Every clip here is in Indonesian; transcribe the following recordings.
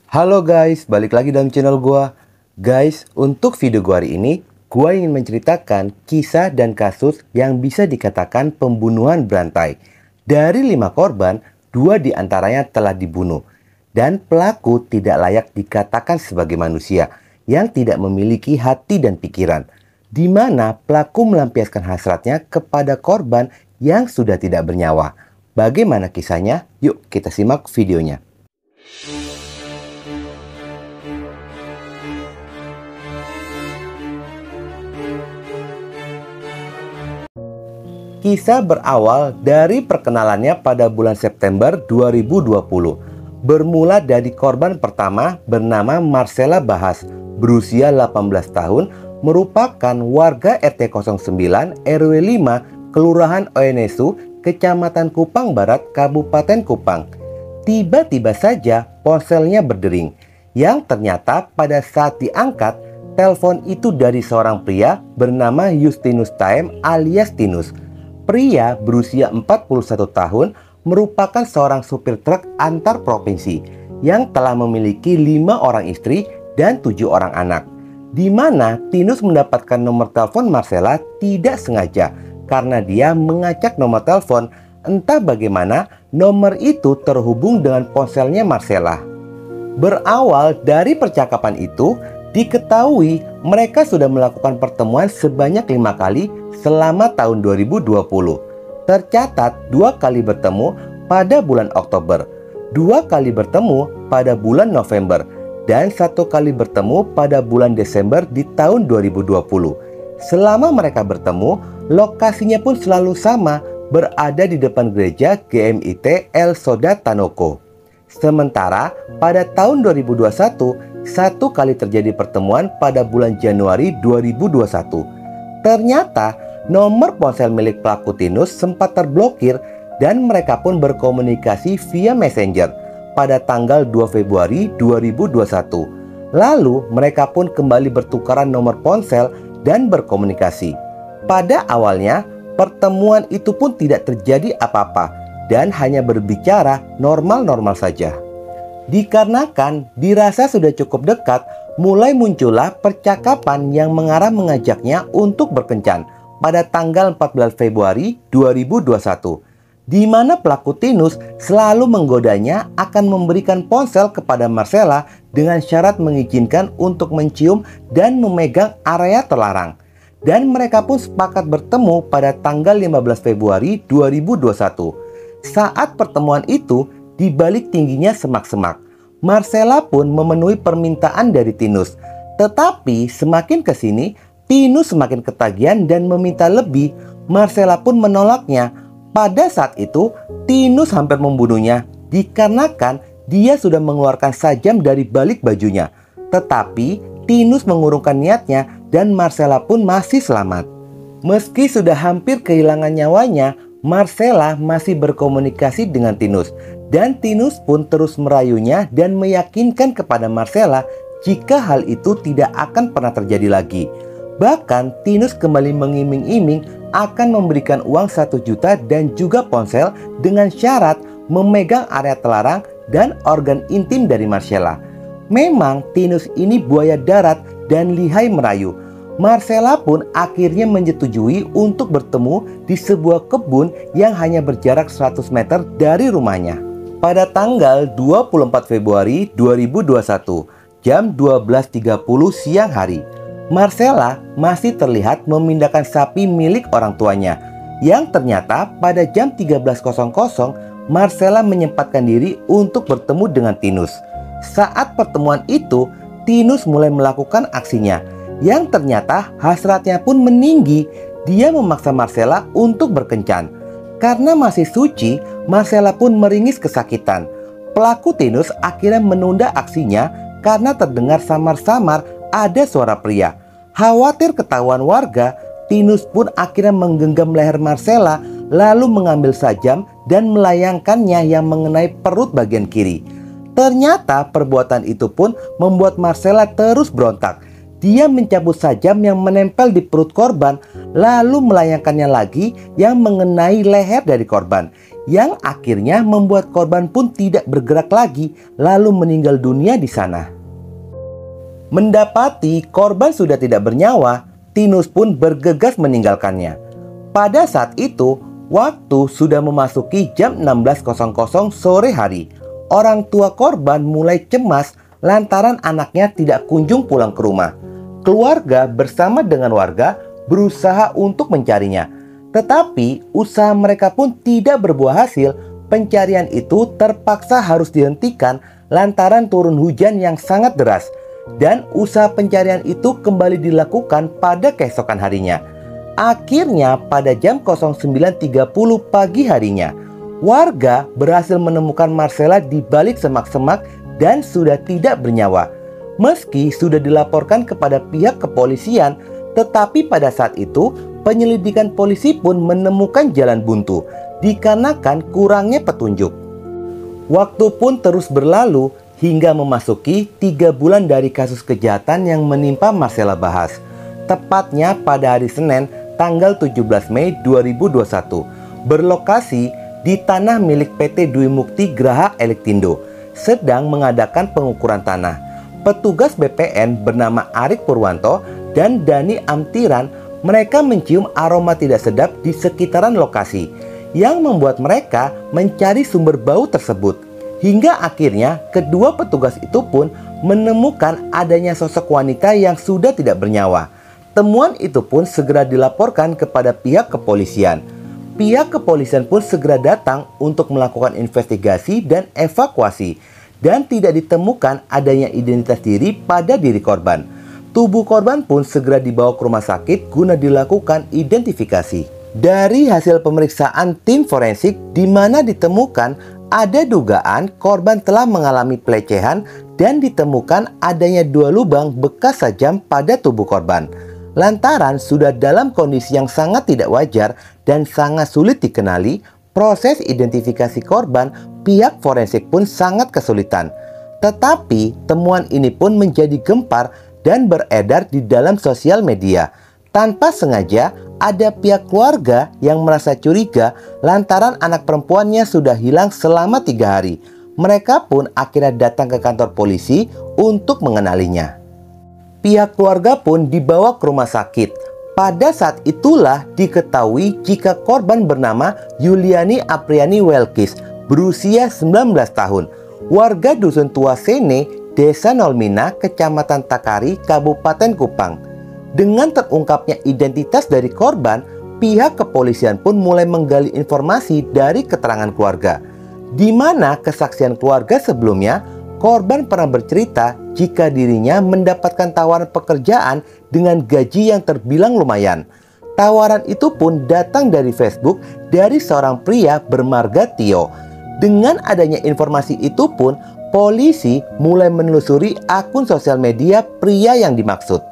Halo guys, balik lagi dalam channel gua. Guys, untuk video gua hari ini, gua ingin menceritakan kisah dan kasus yang bisa dikatakan pembunuhan berantai. Dari 5 korban, 2 diantaranya telah dibunuh. Dan pelaku tidak layak dikatakan sebagai manusia yang tidak memiliki hati dan pikiran, di mana pelaku melampiaskan hasratnya kepada korban yang sudah tidak bernyawa. Bagaimana kisahnya? Yuk kita simak videonya. Kisah berawal dari perkenalannya pada bulan September 2020. Bermula dari korban pertama bernama Marcella Bahas, berusia 18 tahun, merupakan warga RT 09 RW 5 Kelurahan Oenesu, Kecamatan Kupang Barat, Kabupaten Kupang. Tiba-tiba saja ponselnya berdering, yang ternyata pada saat diangkat, telepon itu dari seorang pria bernama Justinus Taem alias Tinus. Pria berusia 41 tahun merupakan seorang supir truk antar provinsi yang telah memiliki 5 orang istri dan 7 orang anak. Di mana Tinus mendapatkan nomor telepon Marcella tidak sengaja karena dia mengacak nomor telepon. Entah bagaimana nomor itu terhubung dengan ponselnya Marcella. Berawal dari percakapan itu, diketahui mereka sudah melakukan pertemuan sebanyak 5 kali selama tahun 2020. Tercatat 2 kali bertemu pada bulan Oktober, 2 kali bertemu pada bulan November, dan 1 kali bertemu pada bulan Desember di tahun 2020. Selama mereka bertemu, lokasinya pun selalu sama, berada di depan gereja GMIT El Soda Tanoko. Sementara pada tahun 2021, 1 kali terjadi pertemuan pada bulan Januari 2021. Ternyata nomor ponsel milik pelaku Tinus sempat terblokir dan mereka pun berkomunikasi via Messenger pada tanggal 2 Februari 2021. Lalu mereka pun kembali bertukaran nomor ponsel dan berkomunikasi. Pada awalnya pertemuan itu pun tidak terjadi apa-apa dan hanya berbicara normal-normal saja. Dikarenakan dirasa sudah cukup dekat, mulai muncullah percakapan yang mengarah mengajaknya untuk berkencan pada tanggal 14 Februari 2021, di mana pelaku Tinus selalu menggodanya akan memberikan ponsel kepada Marcella dengan syarat mengizinkan untuk mencium dan memegang area terlarang. Dan mereka pun sepakat bertemu pada tanggal 15 Februari 2021. Saat pertemuan itu, di balik tingginya semak-semak, Marcella pun memenuhi permintaan dari Tinus. Tetapi semakin kesini, Tinus semakin ketagihan dan meminta lebih. Marcella pun menolaknya. Pada saat itu, Tinus hampir membunuhnya dikarenakan dia sudah mengeluarkan sajam dari balik bajunya. Tetapi Tinus mengurungkan niatnya dan Marcella pun masih selamat. Meski sudah hampir kehilangan nyawanya, Marcella masih berkomunikasi dengan Tinus. Dan Tinus pun terus merayunya dan meyakinkan kepada Marcella jika hal itu tidak akan pernah terjadi lagi. Bahkan Tinus kembali mengiming-iming akan memberikan uang 1 juta dan juga ponsel dengan syarat memegang area terlarang dan organ intim dari Marcella. Memang Tinus ini buaya darat dan lihai merayu. Marcella pun akhirnya menyetujui untuk bertemu di sebuah kebun yang hanya berjarak 100 meter dari rumahnya. Pada tanggal 24 Februari 2021, jam 12.30 siang hari, Marcella masih terlihat memindahkan sapi milik orang tuanya, yang ternyata pada jam 13.00 Marcella menyempatkan diri untuk bertemu dengan Tinus. Saat pertemuan itu, Tinus mulai melakukan aksinya, yang ternyata hasratnya pun meninggi. Dia memaksa Marcella untuk berkencan. Karena masih suci, Marcella pun meringis kesakitan. Pelaku Tinus akhirnya menunda aksinya karena terdengar samar-samar ada suara pria. Khawatir ketahuan warga, Tinus pun akhirnya menggenggam leher Marcella, lalu mengambil sajam dan melayangkannya yang mengenai perut bagian kiri. Ternyata perbuatan itu pun membuat Marcella terus berontak. Dia mencabut sajam yang menempel di perut korban, lalu melayangkannya lagi yang mengenai leher dari korban, yang akhirnya membuat korban pun tidak bergerak lagi lalu meninggal dunia di sana. Mendapati korban sudah tidak bernyawa, Tinus pun bergegas meninggalkannya. Pada saat itu, waktu sudah memasuki jam 16.00 sore hari. Orang tua korban mulai cemas lantaran anaknya tidak kunjung pulang ke rumah. Keluarga bersama dengan warga berusaha untuk mencarinya. Tetapi usaha mereka pun tidak berbuah hasil. Pencarian itu terpaksa harus dihentikan lantaran turun hujan yang sangat deras. Dan usaha pencarian itu kembali dilakukan pada keesokan harinya. Akhirnya pada jam 09.30 pagi harinya, warga berhasil menemukan Marcella di balik semak-semak dan sudah tidak bernyawa. Meski sudah dilaporkan kepada pihak kepolisian, tetapi pada saat itu penyelidikan polisi pun menemukan jalan buntu dikarenakan kurangnya petunjuk. Waktu pun terus berlalu hingga memasuki 3 bulan dari kasus kejahatan yang menimpa Marcella Bahas. Tepatnya pada hari Senin tanggal 17 Mei 2021, berlokasi di tanah milik PT Dwi Mukti Graha Elektindo, sedang mengadakan pengukuran tanah. Petugas BPN bernama Arik Purwanto dan Dani Amtiran, mereka mencium aroma tidak sedap di sekitaran lokasi, yang membuat mereka mencari sumber bau tersebut. Hingga akhirnya kedua petugas itu pun menemukan adanya sosok wanita yang sudah tidak bernyawa. Temuan itu pun segera dilaporkan kepada pihak kepolisian. Pihak kepolisian pun segera datang untuk melakukan investigasi dan evakuasi. Dan tidak ditemukan adanya identitas diri pada diri korban. Tubuh korban pun segera dibawa ke rumah sakit guna dilakukan identifikasi. Dari hasil pemeriksaan tim forensik di mana ditemukan ada dugaan korban telah mengalami pelecehan dan ditemukan adanya 2 lubang bekas sajam pada tubuh korban. Lantaran sudah dalam kondisi yang sangat tidak wajar dan sangat sulit dikenali, proses identifikasi korban pihak forensik pun sangat kesulitan. Tetapi temuan ini pun menjadi gempar dan beredar di dalam sosial media. Tanpa sengaja ada pihak keluarga yang merasa curiga lantaran anak perempuannya sudah hilang selama 3 hari. Mereka pun akhirnya datang ke kantor polisi untuk mengenalinya. Pihak keluarga pun dibawa ke rumah sakit. Pada saat itulah diketahui jika korban bernama Yuliani Apriani Welkis, berusia 19 tahun, warga Dusun Tua Sene, Desa Nolmina, Kecamatan Takari, Kabupaten Kupang. Dengan terungkapnya identitas dari korban, pihak kepolisian pun mulai menggali informasi dari keterangan keluarga, di mana kesaksian keluarga sebelumnya, korban pernah bercerita jika dirinya mendapatkan tawaran pekerjaan dengan gaji yang terbilang lumayan. Tawaran itu pun datang dari Facebook dari seorang pria bermarga Tio. Dengan adanya informasi itu pun, polisi mulai menelusuri akun sosial media pria yang dimaksud.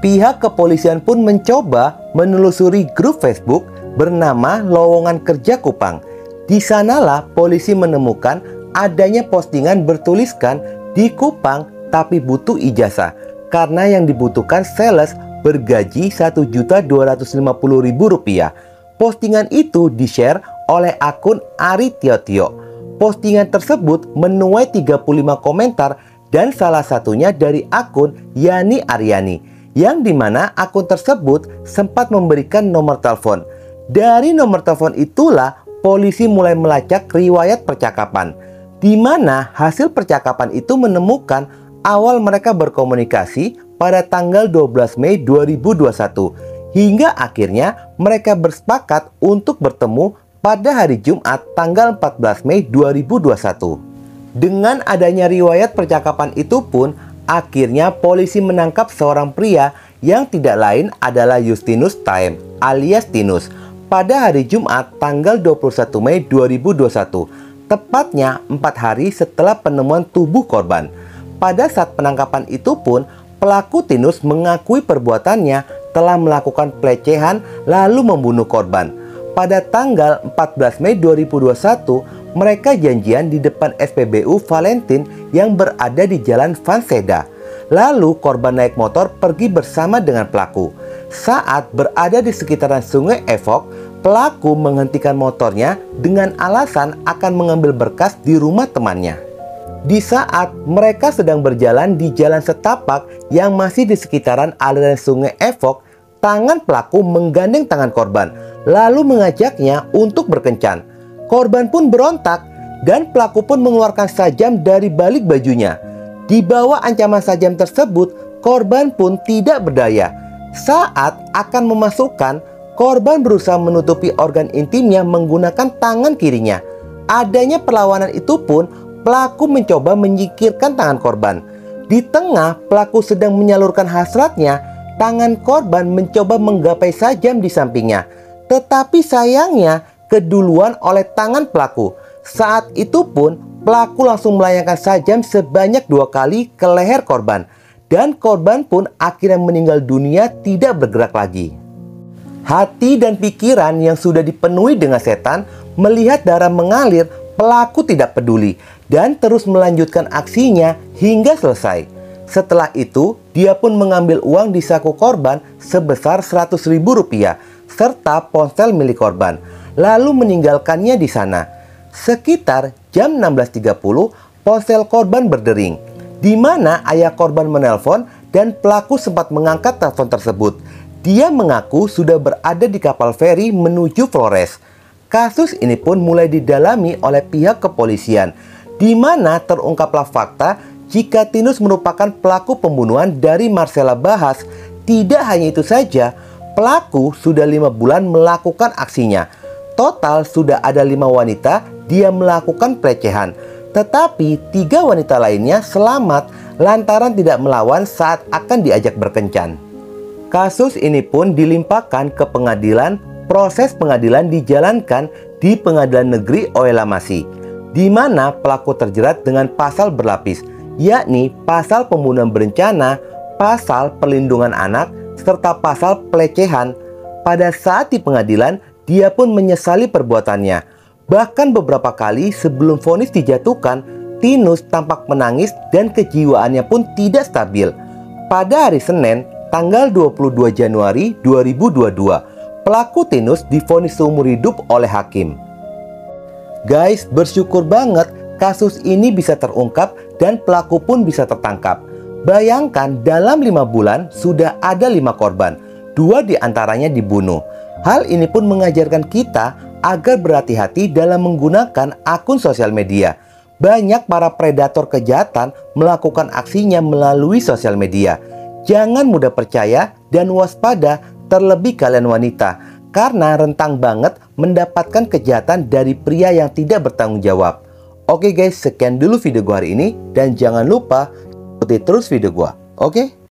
Pihak kepolisian pun mencoba menelusuri grup Facebook bernama Lowongan Kerja Kupang. Di sanalah polisi menemukan adanya postingan bertuliskan di Kupang tapi butuh ijazah karena yang dibutuhkan sales bergaji Rp1.250.000. Postingan itu di-share oleh akun Ari Tio. Postingan tersebut menuai 35 komentar dan salah satunya dari akun Yani Aryani, yang dimana akun tersebut sempat memberikan nomor telepon. Dari nomor telepon itulah polisi mulai melacak riwayat percakapan, di mana hasil percakapan itu menemukan awal mereka berkomunikasi pada tanggal 12 Mei 2021 hingga akhirnya mereka bersepakat untuk bertemu pada hari Jumat tanggal 14 Mei 2021. Dengan adanya riwayat percakapan itu pun akhirnya polisi menangkap seorang pria yang tidak lain adalah Justinus Taem alias Tinus pada hari Jumat tanggal 21 Mei 2021, tepatnya 4 hari setelah penemuan tubuh korban. Pada saat penangkapan itu pun, pelaku Tinus mengakui perbuatannya telah melakukan pelecehan lalu membunuh korban. Pada tanggal 14 Mei 2021, mereka janjian di depan SPBU Valentin yang berada di Jalan Vanseda. Lalu korban naik motor pergi bersama dengan pelaku. Saat berada di sekitaran Sungai Evok, Pelaku menghentikan motornya dengan alasan akan mengambil berkas di rumah temannya. Di saat mereka sedang berjalan di jalan setapak yang masih di sekitaran aliran sungai Evok, tangan pelaku menggandeng tangan korban, lalu mengajaknya untuk berkencan. Korban pun berontak dan pelaku pun mengeluarkan sajam dari balik bajunya. Di bawah ancaman sajam tersebut, korban pun tidak berdaya. Saat akan memasukkan, korban berusaha menutupi organ intimnya menggunakan tangan kirinya. Adanya perlawanan itu pun, pelaku mencoba menyingkirkan tangan korban. Di tengah pelaku sedang menyalurkan hasratnya, tangan korban mencoba menggapai sajam di sampingnya. Tetapi sayangnya keduluan oleh tangan pelaku. Saat itu pun pelaku langsung melayangkan sajam sebanyak 2 kali ke leher korban. Dan korban pun akhirnya meninggal dunia tidak bergerak lagi. Hati dan pikiran yang sudah dipenuhi dengan setan melihat darah mengalir, pelaku tidak peduli dan terus melanjutkan aksinya hingga selesai. Setelah itu, dia pun mengambil uang di saku korban sebesar Rp100.000 serta ponsel milik korban, lalu meninggalkannya di sana. Sekitar jam 16.30, ponsel korban berdering, di mana ayah korban menelpon dan pelaku sempat mengangkat telepon tersebut. Dia mengaku sudah berada di kapal feri menuju Flores. Kasus ini pun mulai didalami oleh pihak kepolisian, di mana terungkaplah fakta jika Tinus merupakan pelaku pembunuhan dari Marcella Bahas. Tidak hanya itu saja, pelaku sudah 5 bulan melakukan aksinya. Total sudah ada 5 wanita dia melakukan pelecehan. Tetapi 3 wanita lainnya selamat lantaran tidak melawan saat akan diajak berkencan. Kasus ini pun dilimpahkan ke pengadilan. Proses pengadilan dijalankan di Pengadilan Negeri Oelamasi, di mana pelaku terjerat dengan pasal berlapis, yakni pasal pembunuhan berencana, pasal perlindungan anak, serta pasal pelecehan. Pada saat di pengadilan, dia pun menyesali perbuatannya. Bahkan beberapa kali sebelum vonis dijatuhkan, Tinus tampak menangis dan kejiwaannya pun tidak stabil. Pada hari Senin, tanggal 22 Januari 2022, pelaku Tinus divonis seumur hidup oleh hakim. Guys, bersyukur banget kasus ini bisa terungkap dan pelaku pun bisa tertangkap. Bayangkan dalam 5 bulan sudah ada 5 korban, 2 diantaranya dibunuh. Hal ini pun mengajarkan kita agar berhati-hati dalam menggunakan akun sosial media. Banyak para predator kejahatan melakukan aksinya melalui sosial media. Jangan mudah percaya dan waspada, terlebih kalian wanita, karena rentang banget mendapatkan kejahatan dari pria yang tidak bertanggung jawab. Oke guys, sekian dulu video gua hari ini dan jangan lupa ikuti terus video gua. Oke?